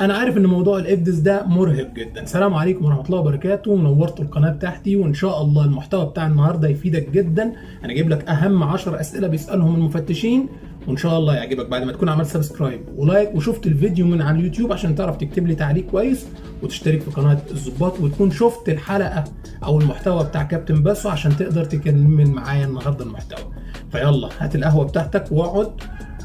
انا عارف ان موضوع الاكدس ده مرهق جدا. السلام عليكم ورحمه الله وبركاته، منورتوا القناه بتاعتي وان شاء الله المحتوى بتاع النهارده يفيدك جدا. انا جايب لك اهم 10 اسئله بيسالهم المفتشين وان شاء الله يعجبك بعد ما تكون عملت سبسكرايب ولايك وشفت الفيديو من على اليوتيوب عشان تعرف تكتب لي تعليق كويس وتشترك في قناه الظباط وتكون شفت الحلقه او المحتوى بتاع كابتن باسو عشان تقدر تكمل معايا النهارده المحتوى. فيلا هات القهوه بتاعتك واقعد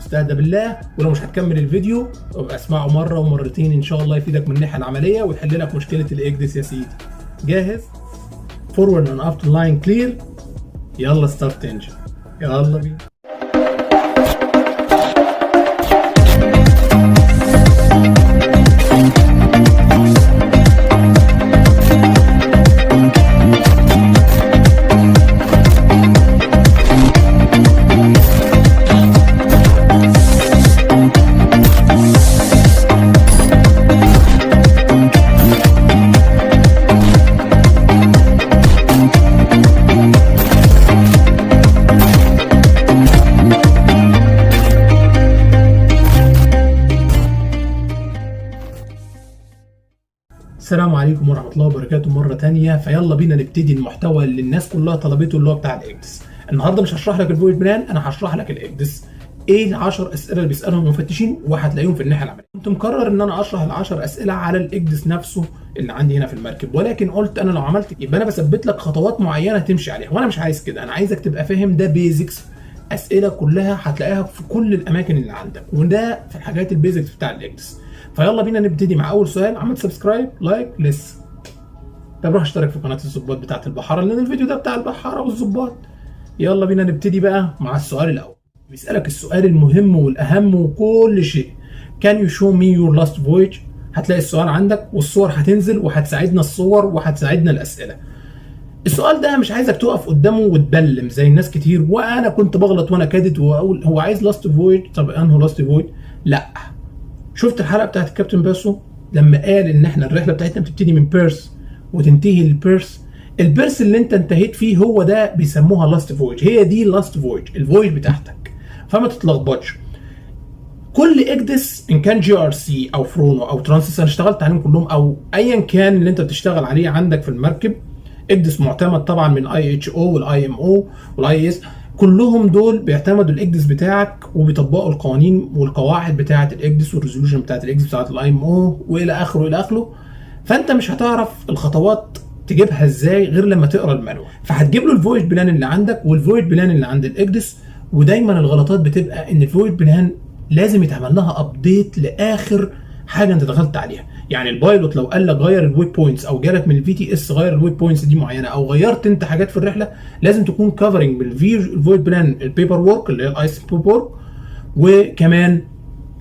استهدى بالله، ولو مش هتكمل الفيديو ابقى اسمعه مره ومرتين ان شاء الله يفيدك من الناحيه العمليه ويحل لك مشكله الاكدس يا سيدي. جاهز؟ فورورد اند افتر لاين كلير. يلا ستارت انجن، يلا بينا. السلام عليكم ورحمة الله وبركاته مرة تانية. فيلا بينا نبتدي المحتوى اللي الناس كلها طلبته اللي هو بتاع الاكدس. النهارده مش هشرح لك الفويد بلان، انا هشرح لك الاكدس. ايه ال10 اسئله اللي بيسالهم المفتشين وهتلاقيهم في الناحيه العمليه. كنت مقرر ان انا اشرح ال10 اسئله على الاكدس نفسه اللي عندي هنا في المركب، ولكن قلت انا لو عملت يبقى انا بثبت لك خطوات معينه تمشي عليها، وانا مش عايز كده. انا عايزك تبقى فاهم ده بيزكس، اسئله كلها هتلاقيها في كل الاماكن اللي عندك، وده في الحاجات البيزكس بتاع الاكدس. فيلا بينا نبتدي مع اول سؤال. عملت سبسكرايب لايك لسه؟ طب روح اشترك في قناه الظباط بتاعت البحاره لان الفيديو ده بتاع البحاره والظباط. يلا بينا نبتدي بقى مع السؤال الاول. بيسالك السؤال المهم والاهم وكل شيء. Can you show me your last voyage؟ هتلاقي السؤال عندك والصور هتنزل وهتساعدنا الصور وهتساعدنا الاسئله. السؤال ده مش عايزك تقف قدامه وتبلم زي الناس كتير، وانا كنت بغلط وانا كادت واقول هو عايز لاست فويج. طب انه لاست فويج؟ لا. شفت الحلقه بتاعت الكابتن باسو لما قال ان احنا الرحله بتاعتنا بتبتدي من بيرس وتنتهي للبيرس؟ البيرس اللي انت انتهيت فيه هو ده بيسموها لاست فويج، هي دي لاست فويج، الفويج بتاعتك. فما تتلخبطش. كل اكدس ان كان جي ار سي او فرونو او ترانسيس انا اشتغلت عليهم كلهم، او ايا كان اللي انت بتشتغل عليه عندك في المركب، اكدس معتمد طبعا من اي اتش او والاي ام او والاي اس، كلهم دول بيعتمدوا الاكدس بتاعك وبيطبقوا القوانين والقواعد بتاعه الاكدس والريزولوشن بتاعه الاكدس بتاعه الاي ام او والى اخره الى اخره. فانت مش هتعرف الخطوات تجيبها ازاي غير لما تقرا المانوال. فهتجيب له الفويج بلان اللي عندك والفويج بلان اللي عند الاكدس. ودايما الغلطات بتبقى ان الفويج بلان لازم يتعمل لها ابديت لاخر حاجه انت دخلت عليها. يعني البايلوت لو قال لك غير الويب بوينتس او جالك من الفي تي اس غير الويب بوينتس دي معينه او غيرت انت حاجات في الرحله، لازم تكون كفرنج بالفويد بلان البيبر وورك اللي هي الايس بيبر، وكمان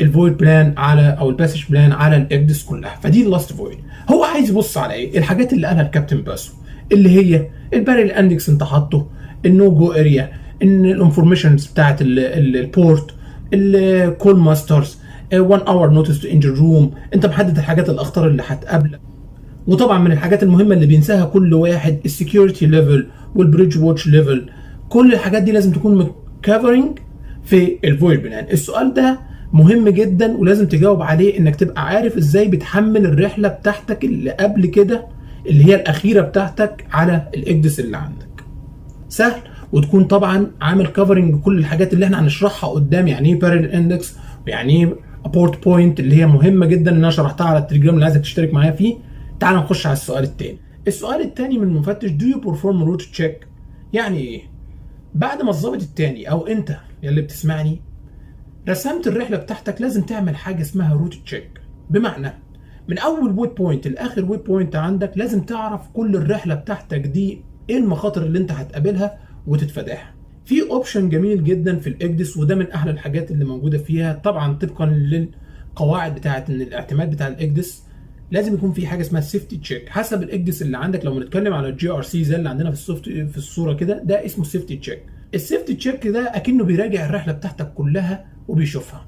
الفويد بلان على او الباسج بلان على الاكدس كلها. فدي اللاست فويد. هو عايز يبص على ايه؟ الحاجات اللي قالها الكابتن باسو اللي هي الباريل اندكس انت حاطه، النو جو اريا، ان الانفورميشنز بتاعت البورت، الكول ماسترز، 1 اور نوتس تو انجر روم، انت محدد الحاجات الاخطر اللي هتقابلك. وطبعا من الحاجات المهمه اللي بينساها كل واحد السكيورتي ليفل والبريدج واتش ليفل. كل الحاجات دي لازم تكون كفرنج في الفويد بلان. السؤال ده مهم جدا ولازم تجاوب عليه، انك تبقى عارف ازاي بتحمل الرحله بتاعتك اللي قبل كده اللي هي الاخيره بتاعتك على الاكدس اللي عندك. سهل. وتكون طبعا عامل كفرنج كل الحاجات اللي احنا هنشرحها قدام، يعني ايه بارل اندكس ويعني ايه بورت بوينت اللي هي مهمه جدا اللي انا شرحتها على التليجرام اللي عايزك تشترك معايا فيه. تعال نخش على السؤال الثاني. السؤال الثاني من المفتش: دو يو بيرفورم روت تشيك؟ يعني ايه؟ بعد ما الظابط الثاني او انت يلي بتسمعني رسمت الرحله بتاعتك لازم تعمل حاجه اسمها روت تشيك. بمعنى من اول ويب بوينت لاخر ويب بوينت عندك لازم تعرف كل الرحله بتاعتك دي ايه المخاطر اللي انت هتقابلها وتتفاداها. في اوبشن جميل جدا في الاكدس وده من احلى الحاجات اللي موجوده فيها، طبعا طبقا للقواعد بتاعه ان الاعتماد بتاع الاكدس لازم يكون في حاجه اسمها سيفتي تشيك حسب الاكدس اللي عندك. لو بنتكلم على الجي ار سي زي اللي عندنا في السوفت في الصوره كده، ده اسمه سيفتي تشيك. السيفتي تشيك ده اكنه بيراجع الرحله بتاعتك كلها وبيشوفها.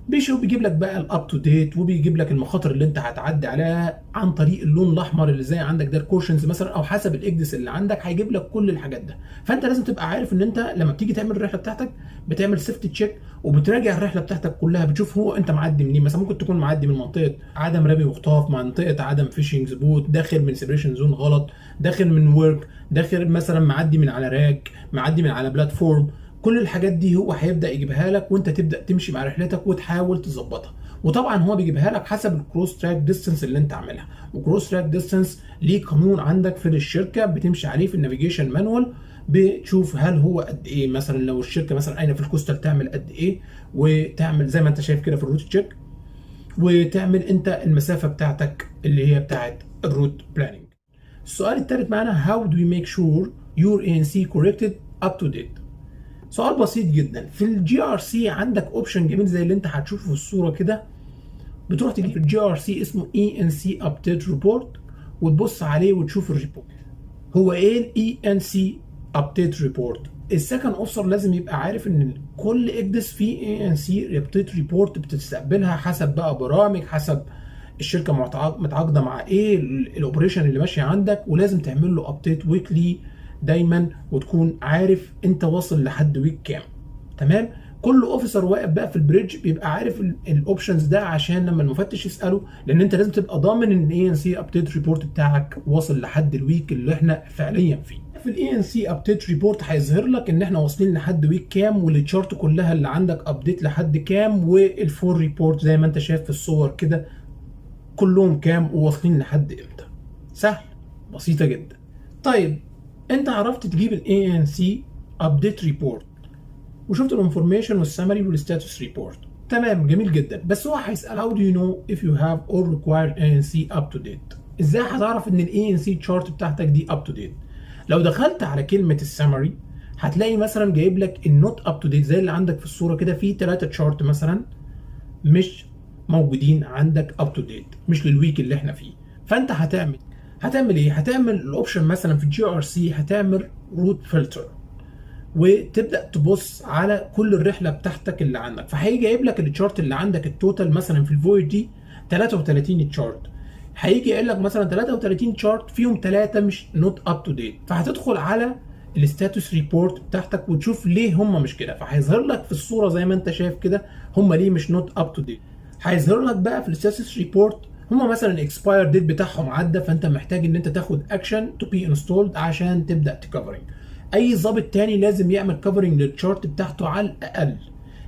بيجيب لك بقى الاب تو ديت، وبيجيب لك المخاطر اللي انت هتعدي عليها عن طريق اللون الاحمر اللي زي عندك ده الكوشنز مثلا، او حسب الاكدس اللي عندك هيجيب لك كل الحاجات ده. فانت لازم تبقى عارف ان انت لما بتيجي تعمل الرحله بتاعتك بتعمل سيفتي تشيك، وبتراجع الرحله بتاعتك كلها، بتشوف هو انت معدي منين. مثلا ممكن تكون معدي من منطقه عدم رمي وخطاف، منطقه عدم فيشنج بوت، داخل من سيبريشن زون غلط، داخل من ورك، داخل مثلا معدي من على راك، معدي من على بلاتفورم. كل الحاجات دي هو هيبدا يجيبها لك، وانت تبدا تمشي مع رحلتك وتحاول تظبطها. وطبعا هو بيجيبها لك حسب الكروس تراك ديستانس اللي انت عاملها. وكروس تراك ديستانس ليه قانون عندك في الشركه بتمشي عليه في النافيجيشن مانوال، بتشوف هل هو قد ايه. مثلا لو الشركه مثلا قايله في الكوستال تعمل قد ايه، وتعمل زي ما انت شايف كده في الروت تشيك، وتعمل انت المسافه بتاعتك اللي هي بتاعت الروت بلاننج. السؤال الثالث معانا how do you make sure your ANC corrected up to date. سؤال بسيط جدا. في الجي ار سي عندك اوبشن جميل زي اللي انت هتشوفه في الصوره كده، بتروح تجيب في الجي ار سي اسمه اي ان سي ابديت ريبورت، وتبص عليه وتشوف الريبورت. هو ايه الاي ان سي ابديت ريبورت؟ السكند اوفيسر لازم يبقى عارف ان كل اكدس فيه اي ان سي ابديت ريبورت بتستقبلها حسب بقى برامج، حسب الشركه متعاقده مع ايه الاوبريشن اللي ماشيه عندك، ولازم تعمل له ابديت ويكلي دايما، وتكون عارف انت واصل لحد ويك كام. تمام. كل اوفيسر واقف بقى في البريدج بيبقى عارف الاوبشنز ده، عشان لما المفتش يساله، لان انت لازم تبقى ضامن ان الاي ان سي ابديت ريبورت بتاعك واصل لحد الويك اللي احنا فعليا فيه. في الاي ان سي ابديت ريبورت هيظهر لك ان احنا واصلين لحد ويك كام، والتشارت كلها اللي عندك ابديت لحد كام، والفور ريبورت زي ما انت شايف في الصور كده كلهم كام وواصلين لحد امتى. سهل، بسيطه جدا. طيب انت عرفت تجيب الاي ان سي ابديت ريبورت، وشفت الانفورميشن والسمري والستاتس ريبورت، تمام جميل جدا. بس هو هيسال how do you know if you have all required ANC up to date. ازاي هتعرف ان الاي ان سي تشارت بتاعتك دي up to date؟ لو دخلت على كلمه السمري هتلاقي مثلا جايب لك النوت up to date زي اللي عندك في الصوره كده، في 3 تشارت مثلا مش موجودين عندك up to date، مش للويك اللي احنا فيه. فانت هتعمل ايه؟ هتعمل الاوبشن مثلا في الجي ار سي، هتعمل روت فلتر، وتبدا تبص على كل الرحله بتاعتك اللي عندك. فهيجي جايب لك التشارت اللي عندك التوتال مثلا في الفويد دي 33 تشارت، هيجي يقول لك مثلا 33 تشارت فيهم 3 مش نوت اب تو ديت. فهتدخل على الستاتس ريبورت بتاعتك وتشوف ليه هم مش كده، فهيظهر لك في الصوره زي ما انت شايف كده هم ليه مش نوت اب تو ديت. هيظهر لك بقى في الستاتس ريبورت هم مثلا الاكسباير ديت بتاعهم عدى، فانت محتاج ان انت تاخد اكشن تو بي انستولد عشان تبدا تكفرنج. اي ظابط تاني لازم يعمل كفرنج للتشارت بتاعته على الاقل.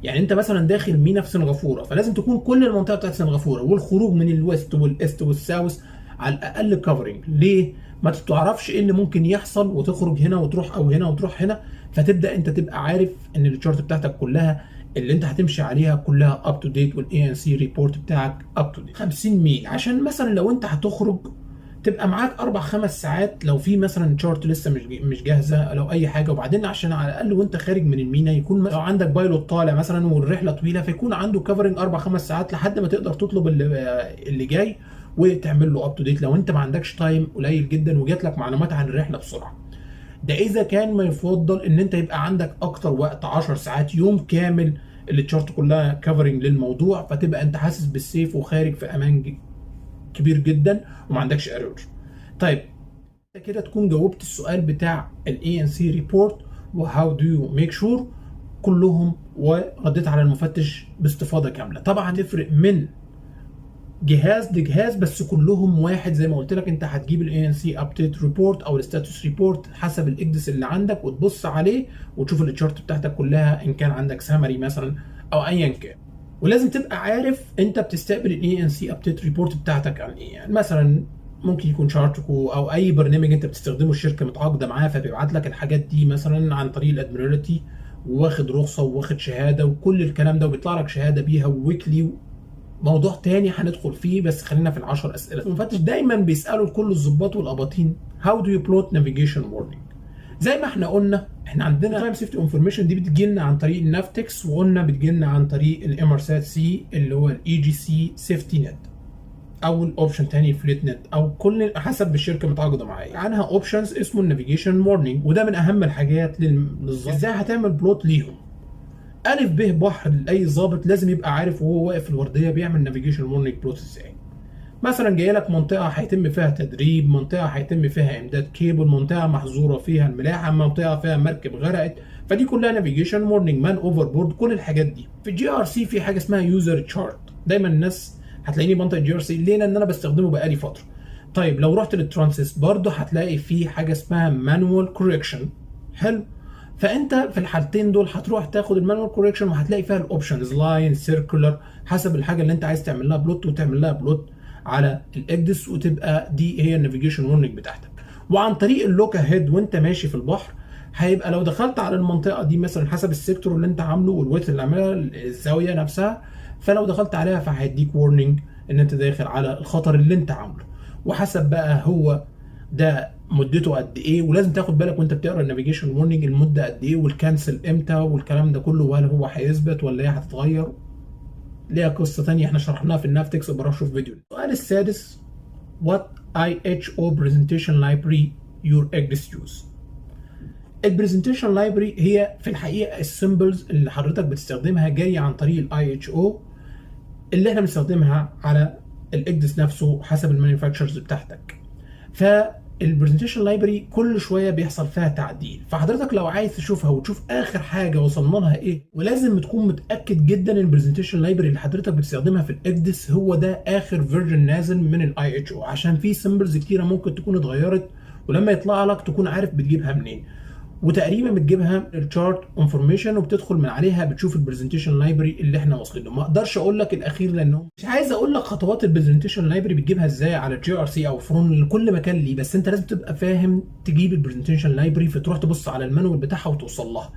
يعني انت مثلا داخل مينا في سنغافوره، فلازم تكون كل المنطقه بتاعت سنغافوره والخروج من الويست والايست والساوث على الاقل كفرنج. ليه؟ ما تعرفش ايه اللي ممكن يحصل وتخرج هنا وتروح او هنا وتروح هنا، فتبدا انت تبقى عارف ان التشارت بتاعتك كلها اللي انت هتمشي عليها كلها اب تو ديت، والاي ان سي ريبورت بتاعك اب تو ديت. 50 ميل عشان مثلا لو انت هتخرج تبقى معاك 4-5 ساعات لو في مثلا تشارت لسه مش جاهزه، لو اي حاجه. وبعدين عشان على الاقل وانت خارج من المينا يكون لو عندك بايلوت طالع مثلا والرحله طويله، فيكون عنده كفرنج 4-5 ساعات لحد ما تقدر تطلب اللي جاي وتعمل له اب تو ديت، لو انت ما عندكش تايم قليل جدا وجات لك معلومات عن الرحله بسرعه. ده اذا كان ما يفضل ان انت يبقى عندك اكتر وقت، 10 ساعات يوم كامل التشارت كلها كفرنج للموضوع، فتبقى انت حاسس بالسيف وخارج في امان كبير جدا وما عندكش ايرور. طيب كده تكون جاوبت السؤال بتاع الاي ان سي ريبورت وهاو دو يو ميك شور كلهم، ورديت على المفتش باستفاضه كامله. طبعا تفرق من جهاز لجهاز، بس كلهم واحد زي ما قلت لك. انت هتجيب الاي ان سي ابديت ريبورت او الستاتس ريبورت حسب الاكدس اللي عندك، وتبص عليه وتشوف التشارت بتاعتك كلها ان كان عندك سامري مثلا او ايا كان. ولازم تبقى عارف انت بتستقبل الاي ان سي ابديت ريبورت بتاعتك عن ايه. يعني مثلا ممكن يكون شارتكو او اي برنامج انت بتستخدمه الشركه متعاقده معاه، فبيبعت لك الحاجات دي مثلا عن طريق الادميرالتي، واخد رخصه واخد شهاده وكل الكلام ده، وبيطلع لك شهاده بيها ويكلي. موضوع تاني هندخل فيه، بس خلينا في ال10 اسئله. المفتش دايما بيسالوا لكل الظباط والاباطين هاو دو يو بلوت نافيجيشن وورنينج. زي ما احنا قلنا احنا عندنا تايم سيفتي انفورميشن دي بتجي لنا عن طريق النافتكس، وقلنا بتجي لنا عن طريق الام ار سات سي اللي هو الاي جي سي سيفتي نت، او الاوبشن تاني فليت نت، او كل حسب الشركه متعاقده معايا. عنها اوبشنز اسمه النافيجيشن وورنينج، وده من اهم الحاجات للظبط. ازاي هتعمل بلوت ليهم؟ الف ب بحر لاي ضابط لازم يبقى عارف وهو واقف في الورديه بيعمل نافيجيشن مورنينج بلوت ازاي. مثلا جاي لك منطقه هيتم فيها تدريب، منطقه هيتم فيها امداد كيبل، منطقه محظوره فيها الملاحه، منطقه فيها مركب غرقت، فدي كلها نافيجيشن مورنينج، مان اوفر بورد، كل الحاجات دي. في الجي ار سي في حاجه اسمها يوزر تشارت، دايما الناس هتلاقيني بنطق الجي ار سي ليه؟ لان انا بستخدمه بقالي فتره. طيب لو رحت للترانسيس برضه هتلاقي في حاجه اسمها مانوال كوريكشن. حلو. فانت في الحالتين دول هتروح تاخد المانوال كوريكشن وهتلاقي فيها الاوبشنز لاين، سيركولر، حسب الحاجه اللي انت عايز تعمل لها بلوت، وتعمل لها بلوت على الاكدس، وتبقى دي هي النافيجيشن وورنينج بتاعتك. وعن طريق اللوك اهيد وانت ماشي في البحر هيبقى لو دخلت على المنطقه دي مثلا حسب السيكتور اللي انت عامله والويت اللي عاملها الزاويه نفسها، فلو دخلت عليها فهيديك وورنينج ان انت داخل على الخطر اللي انت عامله. وحسب بقى هو ده مدته قد ايه، ولازم تاخد بالك وانت بتقرا النافيجيشن وورنينج المده قد ايه، والكانسل امتى، والكلام ده كله، وهل هو هيثبت ولا هي هتتغير. ليها قصه ثانيه احنا شرحناها في النافتكس، بروح شوف فيديو. السؤال السادس: What IHO presentation library your ECDIS use؟ البرزنتيشن لايبرري هي في الحقيقه السيمبلز اللي حضرتك بتستخدمها جايه عن طريق الاي اتش او اللي احنا بنستخدمها على الاكدس نفسه حسب المانيفاكتشرز بتاعتك. فالبرزنتيشن لايبرري كل شويه بيحصل فيها تعديل، فحضرتك لو عايز تشوفها وتشوف اخر حاجه وصلنا لها ايه، ولازم تكون متاكد جدا ان البرزنتيشن لايبرري اللي حضرتك بتستخدمها في الاكدس هو ده اخر فيرجن نازل من الاي اتش او، عشان في سيمبلز كتيره ممكن تكون اتغيرت، ولما يطلع لك تكون عارف بتجيبها منين. وتقريبا بتجيبها الشارت انفورميشن وبتدخل من عليها بتشوف البرزنتيشن لايبرري اللي احنا واصلين له. ما اقدرش اقول لك الاخير لانه مش عايز اقول لك خطوات البرزنتيشن لايبرري بتجيبها ازاي على جي ار سي او فرون، لكل مكان ليه، بس انت لازم تبقى فاهم تجيب البرزنتيشن لايبرري، فتروح تبص على المانوال بتاعها وتوصل لها.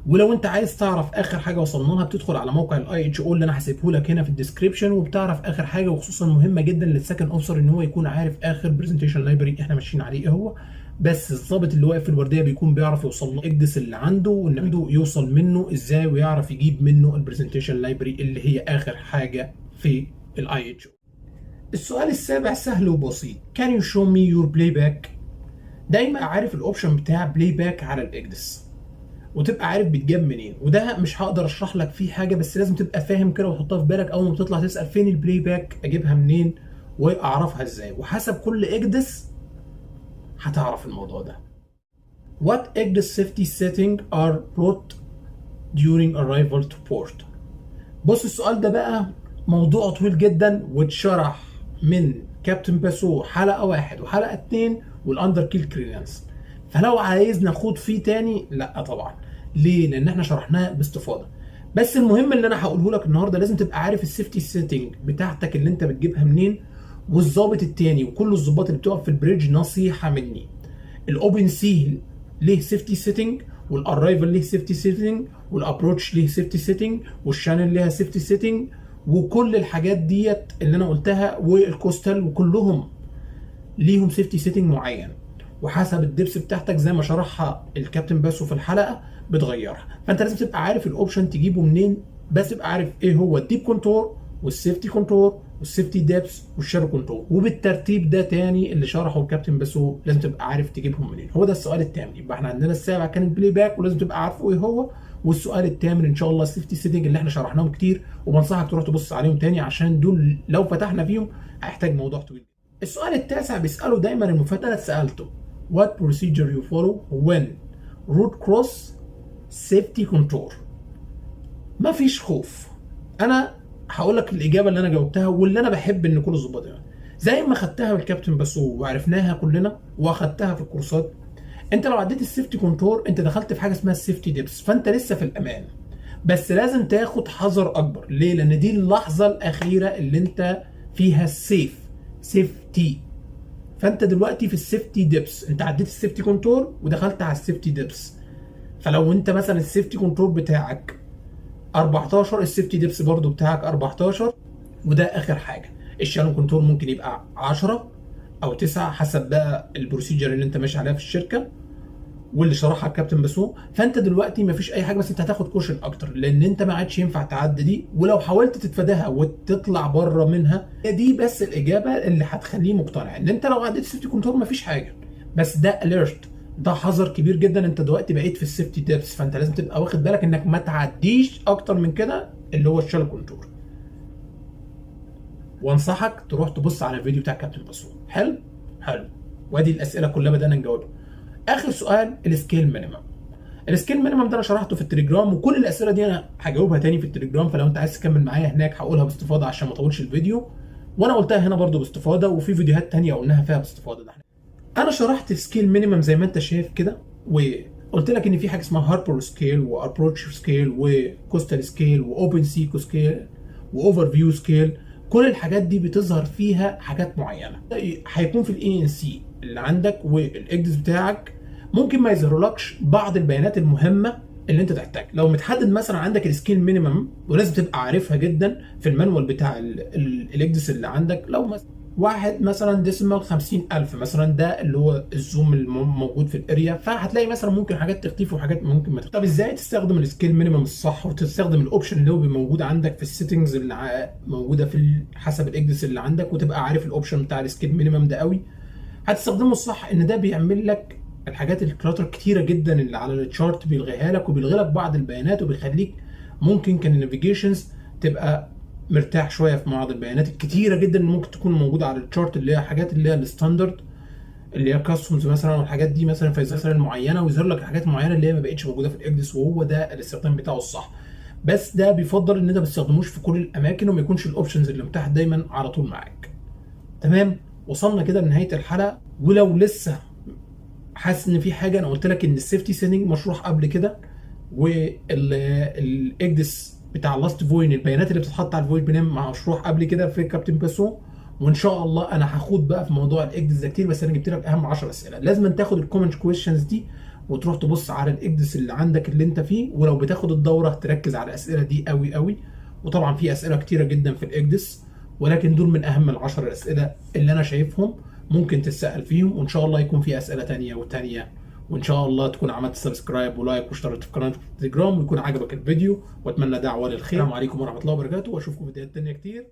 ولو انت عايز تعرف اخر حاجه وصلنا لها بتدخل على موقع الاي اتش او اللي انا هسيبه لك هنا في الديسكربشن، وبتعرف اخر حاجه. وخصوصا مهمه جدا للسكن اوفيسر ان هو يكون عارف اخر برزنتيشن لايبرري احنا ماشيين عليه ايه هو. بس الضابط اللي واقف في الورديه بيكون بيعرف يوصل له الاكدس اللي عنده، وان عنده يوصل منه ازاي، ويعرف يجيب منه البرزنتيشن لايبرري اللي هي اخر حاجه في الاي اتش او. السؤال السابع سهل وبسيط: Can you show me your playback؟ دايما عارف الاوبشن بتاع بلاي باك على الاكدس، وتبقى عارف بتجاب منين. وده مش هقدر اشرح لك فيه حاجه، بس لازم تبقى فاهم كده وتحطها في بالك اول ما تطلع تسال فين البلاي باك، اجيبها منين واعرفها ازاي. وحسب كل اكدس هتعرف الموضوع ده. What ECDIS safety setting are brought during arrival to port؟ بص السؤال ده بقى موضوع طويل جدا، واتشرح من كابتن باسو حلقه 1 وحلقه 2 والاندر كيل كليرنس، فلو عايز ناخد فيه تاني لا طبعا. ليه؟ لان احنا شرحناه باستفاضه. بس المهم اللي انا هقوله لك النهارده لازم تبقى عارف السيفتي سيتنج بتاعتك اللي انت بتجيبها منين، والظابط التاني وكل الظباط اللي بتقف في البريدج نصيحه مني: الاوبن سي ليه سيفتي سيتنج، والارايفل ليه سيفتي سيتنج، والابروتش ليه سيفتي سيتنج، والشانل ليها سيفتي سيتنج، وكل الحاجات ديت اللي انا قلتها، والكوستال، وكلهم ليهم سيفتي سيتنج معين، وحسب الدبس بتاعتك زي ما شرحها الكابتن باسو في الحلقه بتغيرها. فانت لازم تبقى عارف الاوبشن تجيبه منين، بس تبقى عارف ايه هو الديب كنترول والسيفتي كنترول والسيفتي ديبس والشادو كنترول، وبالترتيب ده تاني اللي شرحه الكابتن باسو لازم تبقى عارف تجيبهم منين. هو ده السؤال الثامن. يبقى احنا عندنا السابع كان البلاي باك ولازم تبقى عارفه ايه هو، والسؤال الثامن ان شاء الله السيفتي سيتنج اللي احنا شرحناهم كتير، وبنصحك تروح تبص عليهم تاني عشان دول لو فتحنا فيهم هيحتاج موضوع طويل. السؤال التاسع بيساله دايما المفترض اتسالته: What procedure you follow when road cross safety control؟ مفيش خوف، انا هقول لك الاجابه اللي انا جاوبتها واللي انا بحب ان كل الظباط يعني زي ما خدتها بالكابتن باسو وعرفناها كلنا واخدتها في الكورسات. انت لو عديت السيفتي كنترول انت دخلت في حاجه اسمها السيفتي ديبس، فانت لسه في الامان، بس لازم تاخد حذر اكبر. ليه؟ لان دي اللحظه الاخيره اللي انت فيها سيفتي. فانت دلوقتي في السيفتي ديبس، انت عديت السيفتي كنترول ودخلت على السيفتي ديبس. فلو انت مثلا السيفتي كنترول بتاعك 14، السيفتي ديبس برضو بتاعك 14، وده اخر حاجه. الشالو كنترول ممكن يبقى 10 او 9 حسب بقى البروسيجر اللي انت ماشي عليها في الشركه واللي شرحها الكابتن باسو. فانت دلوقتي مفيش اي حاجه، بس انت هتاخد كوشن اكتر لان انت ما عادش ينفع تعدي دي، ولو حاولت تتفاداها وتطلع بره منها دي بس الاجابه اللي هتخليه مقتنع ان انت لو عديت السيفتي كنترول مفيش حاجه، بس ده اليرت ده حذر كبير جدا. انت دلوقتي بقيت في السيفتي تيبس، فانت لازم تبقى واخد بالك انك ما تعديش اكتر من كده اللي هو الشالو كونتور. وانصحك تروح تبص على الفيديو بتاع كابتن باسون. حلو حلو. وادي الاسئله كلها بدانا نجاوبها. اخر سؤال السكيل مينيمم. السكيل مينيمم ده انا شرحته في التليجرام، وكل الاسئله دي انا هجاوبها تاني في التليجرام، فلو انت عايز تكمل معايا هناك هقولها باستفاضه عشان ما اطولش الفيديو، وانا قلتها هنا برضو باستفاضه، وفي فيديوهات تانية قلناها فيها باستفاضه. ده انا شرحت السكيل مينيمم زي ما انت شايف كده، وقلت لك ان في حاجه اسمها هاربر سكيل وابروتش سكيل وكوستال سكيل واوبن سيكو سكيل واوفر فيو سكيل. كل الحاجات دي بتظهر فيها حاجات معينه. هيكون في الاي ان سي اللي عندك والاكدس بتاعك ممكن ما يظهرلكش بعض البيانات المهمه اللي انت تحتاج. لو متحدد مثلا عندك السكيل مينيمم ولازم تبقى عارفها جدا في المانوال بتاع الاكدس اللي عندك. لو مثلا واحد مثلا ديسيمال 50,000 مثلا، ده اللي هو الزوم الموجود في الاريا، فهتلاقي مثلا ممكن حاجات تختفي وحاجات ممكن ما تختفي. طب ازاي تستخدم السكيل مينيمم الصح وتستخدم الاوبشن اللي هو موجود عندك في السيتنجز اللي موجوده في حسب الاكدس اللي عندك، وتبقى عارف الاوبشن بتاع السكيل مينيمم ده قوي؟ هتستخدمه الصح ان ده بيعمل لك الحاجات الكلاتر كتيره جدا اللي على التشارت، بيلغيها لك وبيلغي لك بعض البيانات، وبيخليك ممكن كان النافيجيشنز تبقى مرتاح شويه في بعض البيانات الكتيره جدا اللي ممكن تكون موجوده على التشارت، اللي هي حاجات اللي هي الستاندرد اللي هي كاستمز مثلا والحاجات دي مثلا، في مثلا معينه، ويظهر لك الحاجات المعينه اللي هي ما بقتش موجوده في الاكدس، وهو ده الاستخدام بتاعه الصح. بس ده بيفضل ان انت ما تستخدموش في كل الاماكن، وما يكونش الاوبشنز اللي متاحه دايما على طول معاك. تمام. وصلنا كده لنهايه الحلقه. ولو لسه حاسس ان في حاجه، انا قلت لك ان السيفتي سيتنج مشروح قبل كده، والاكدس بتاع اللاست فوين البيانات اللي بتتحط على الفويد بنام مشروح قبل كده في كابتن باسون. وان شاء الله انا هاخد بقى في موضوع الاكدس ده كتير، بس انا جبت لك اهم 10 اسئله. لازم تاخد الكومنت كويشنز دي وتروح تبص على الاكدس اللي عندك اللي انت فيه، ولو بتاخد الدوره تركز على الاسئله دي قوي قوي. وطبعا في اسئله كتيره جدا في الاكدس، ولكن دول من اهم ال10 الاسئله اللي انا شايفهم ممكن تتسال فيهم. وان شاء الله يكون في اسئله تانية وتانية، وان شاء الله تكون عملت سبسكرايب ولايك واشتركت في قناه التليجرام، ويكون عجبك الفيديو، واتمنى دعوه للخير. السلام عليكم ورحمه الله وبركاته، واشوفكم في فيديوهات تانية كتير.